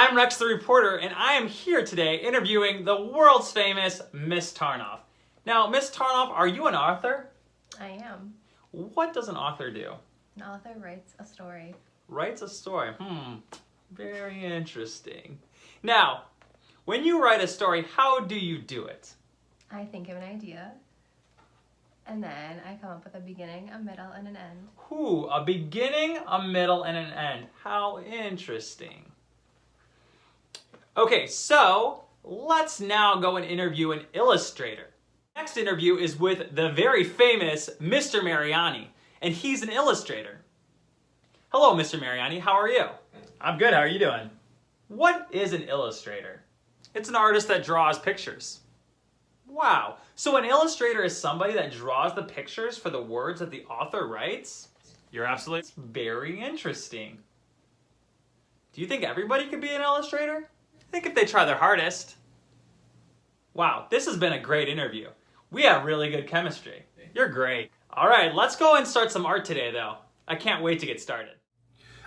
I'm Rex the reporter, and I am here today interviewing the world's famous Miss Tarnoff. Now, Miss Tarnoff, are you an author? I am. What does an author do? An author writes a story. Writes a story. Very interesting. Now, when you write a story, how do you do it? I think of an idea, and then I come up with a beginning, a middle, and an end. A beginning, a middle, and an end. How interesting. Okay, so let's now go and interview an illustrator. Next interview is with the very famous Mr. Mariani, and he's an illustrator. Hello, Mr. Mariani, how are you? I'm good, how are you doing? What is an illustrator? It's an artist that draws pictures. Wow, so an illustrator is somebody that draws the pictures for the words that the author writes? You're absolutely... It's very interesting. Do you think everybody could be an illustrator? I think if they try their hardest. Wow, this has been a great interview. We have really good chemistry. You're great. All right, let's go and start some art today, though. I can't wait to get started.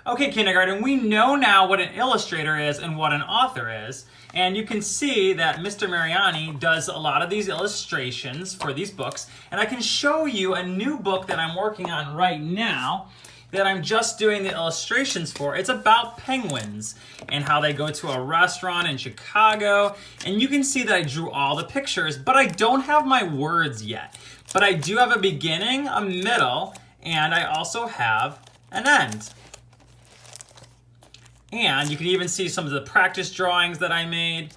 Okay, kindergarten, we know now what an illustrator is and what an author is. And you can see that Mr. Mariani does a lot of these illustrations for these books. And I can show you a new book that I'm working on right now that I'm just doing the illustrations for. It's about penguins and how they go to a restaurant in Chicago. And you can see that I drew all the pictures, but I don't have my words yet. But I do have a beginning, a middle, and I also have an end. And you can even see some of the practice drawings that I made.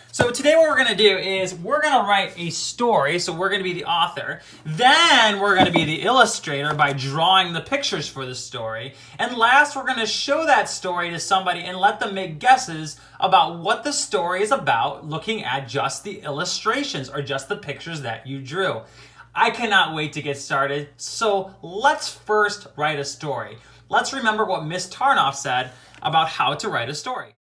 So today what we're gonna do is we're gonna write a story, so we're gonna be the author. Then we're gonna be the illustrator by drawing the pictures for the story. And last, we're gonna show that story to somebody and let them make guesses about what the story is about, looking at just the illustrations or just the pictures that you drew. I cannot wait to get started, so let's first write a story. Let's remember what Miss Tarnoff said about how to write a story.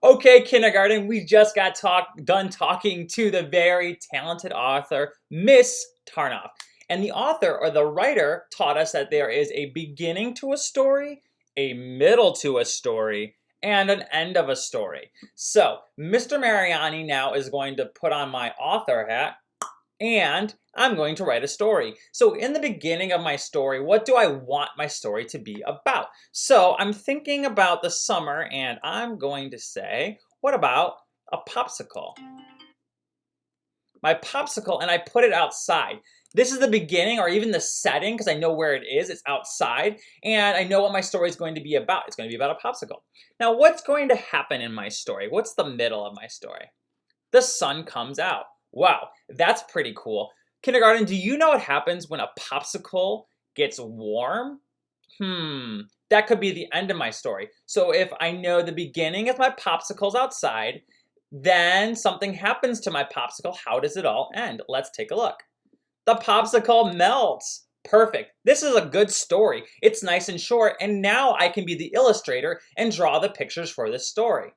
Okay, kindergarten, we just got done talking to the very talented author, Miss Tarnoff. And the author or the writer taught us that there is a beginning to a story, a middle to a story, and an end of a story. So, Mr. Mariani now is going to put on my author hat, and I'm going to write a story. So in the beginning of my story, what do I want my story to be about? So I'm thinking about the summer, and I'm going to say, what about a popsicle? My popsicle, and I put it outside. This is the beginning or even the setting because I know where it is. It's outside, and I know what my story is going to be about. It's going to be about a popsicle. Now, what's going to happen in my story? What's the middle of my story? The sun comes out. Wow, that's pretty cool. Kindergarten, do you know what happens when a popsicle gets warm? That could be the end of my story. So if I know the beginning is my popsicle's outside, then something happens to my popsicle. How does it all end? Let's take a look. The popsicle melts. Perfect. This is a good story. It's nice and short, and now I can be the illustrator and draw the pictures for this story.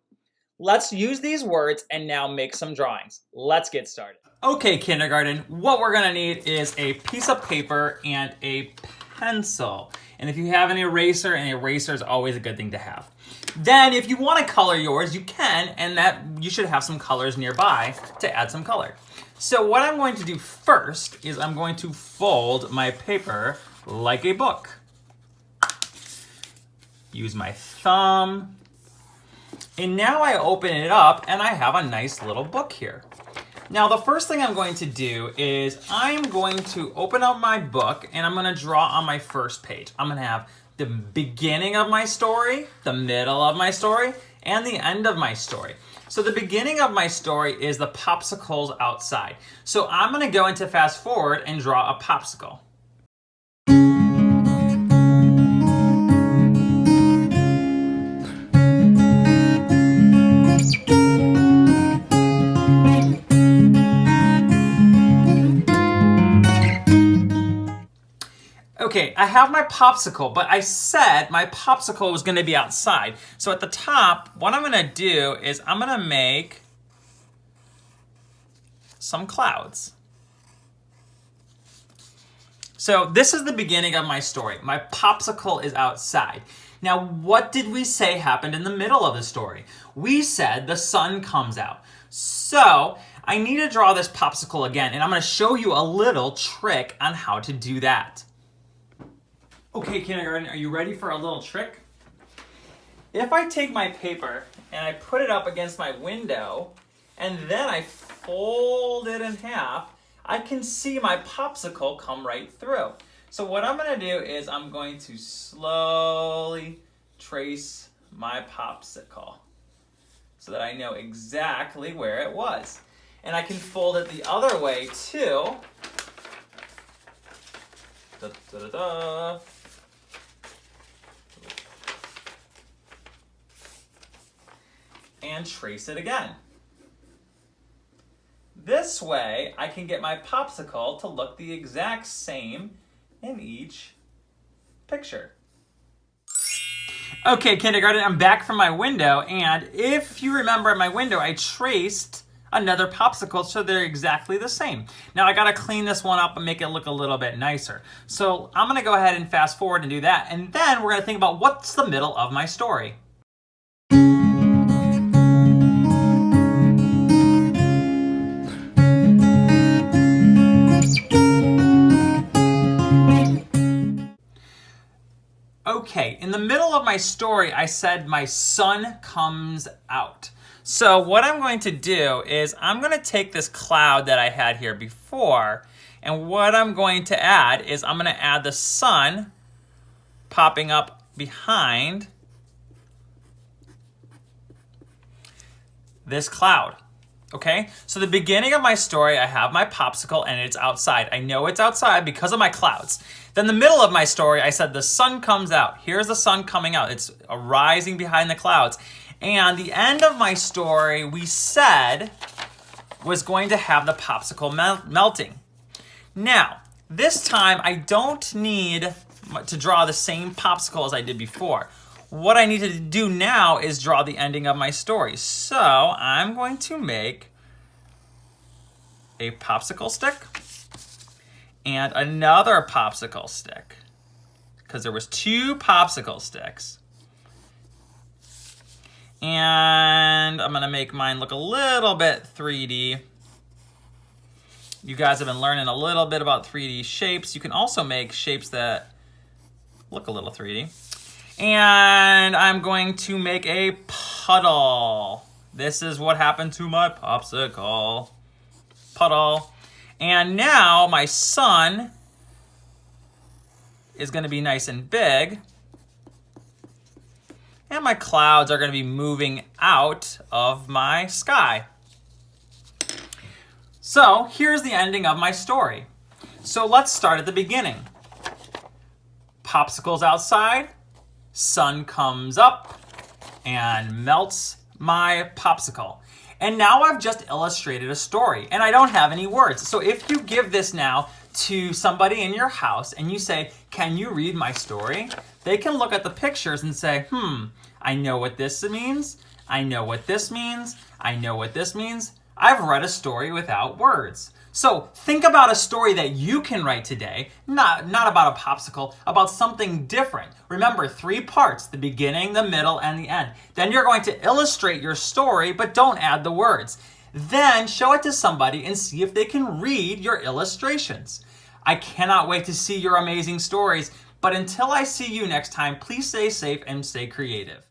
Let's use these words and now make some drawings. Let's get started. Okay, kindergarten, what we're gonna need is a piece of paper and a pencil. And if you have an eraser is always a good thing to have. Then if you wanna color yours, you can, and that you should have some colors nearby to add some color. So what I'm going to do first is I'm going to fold my paper like a book. Use my thumb. And now I open it up and I have a nice little book here. Now the first thing I'm going to do is I'm going to open up my book and I'm going to draw on my first page. I'm going to have the beginning of my story, the middle of my story, and the end of my story. So the beginning of my story is the popsicles outside. So I'm going to go into fast forward and draw a popsicle. Okay, I have my popsicle, but I said my popsicle was gonna be outside. So at the top, what I'm gonna do is I'm gonna make some clouds. So this is the beginning of my story. My popsicle is outside. Now, what did we say happened in the middle of the story? We said the sun comes out. So I need to draw this popsicle again, and I'm going to show you a little trick on how to do that. Okay, kindergarten, are you ready for a little trick? If I take my paper and I put it up against my window, and then I fold it in half, I can see my popsicle come right through. So what I'm going to do is I'm going to slowly trace my popsicle so that I know exactly where it was. And I can fold it the other way too. Da, da, da, da. And trace it again. This way, I can get my popsicle to look the exact same in each picture. Okay, kindergarten, I'm back from my window, and if you remember at my window, I traced another popsicle so they're exactly the same. Now I gotta clean this one up and make it look a little bit nicer. So I'm gonna go ahead and fast forward and do that, and then we're gonna think about what's the middle of my story. Okay, in the middle of my story, I said my sun comes out. So what I'm going to do is I'm going to take this cloud that I had here before, and what I'm going to add is I'm going to add the sun popping up behind this cloud. Okay, so the beginning of my story, I have my popsicle and it's outside. I know it's outside because of my clouds. Then the middle of my story, I said the sun comes out. Here's the sun coming out. It's rising behind the clouds. And the end of my story, we said, was going to have the popsicle melting. Now, this time I don't need to draw the same popsicle as I did before. What I need to do now is draw the ending of my story. So I'm going to make a popsicle stick and another popsicle stick, because there was 2 popsicle sticks. And I'm gonna make mine look a little bit 3D. You guys have been learning a little bit about 3D shapes. You can also make shapes that look a little 3D. And I'm going to make a puddle. This is what happened to my popsicle. Puddle. And now my sun is going to be nice and big. And my clouds are going to be moving out of my sky. So here's the ending of my story. So let's start at the beginning. Popsicle's outside. Sun comes up and melts my popsicle. And now I've just illustrated a story and I don't have any words. So if you give this now to somebody in your house and you say, can you read my story? They can look at the pictures and say, I know what this means. I know what this means. I know what this means. I've read a story without words. So think about a story that you can write today, not about a popsicle, about something different. Remember, 3 parts, the beginning, the middle, and the end. Then you're going to illustrate your story, but don't add the words. Then show it to somebody and see if they can read your illustrations. I cannot wait to see your amazing stories, but until I see you next time, please stay safe and stay creative.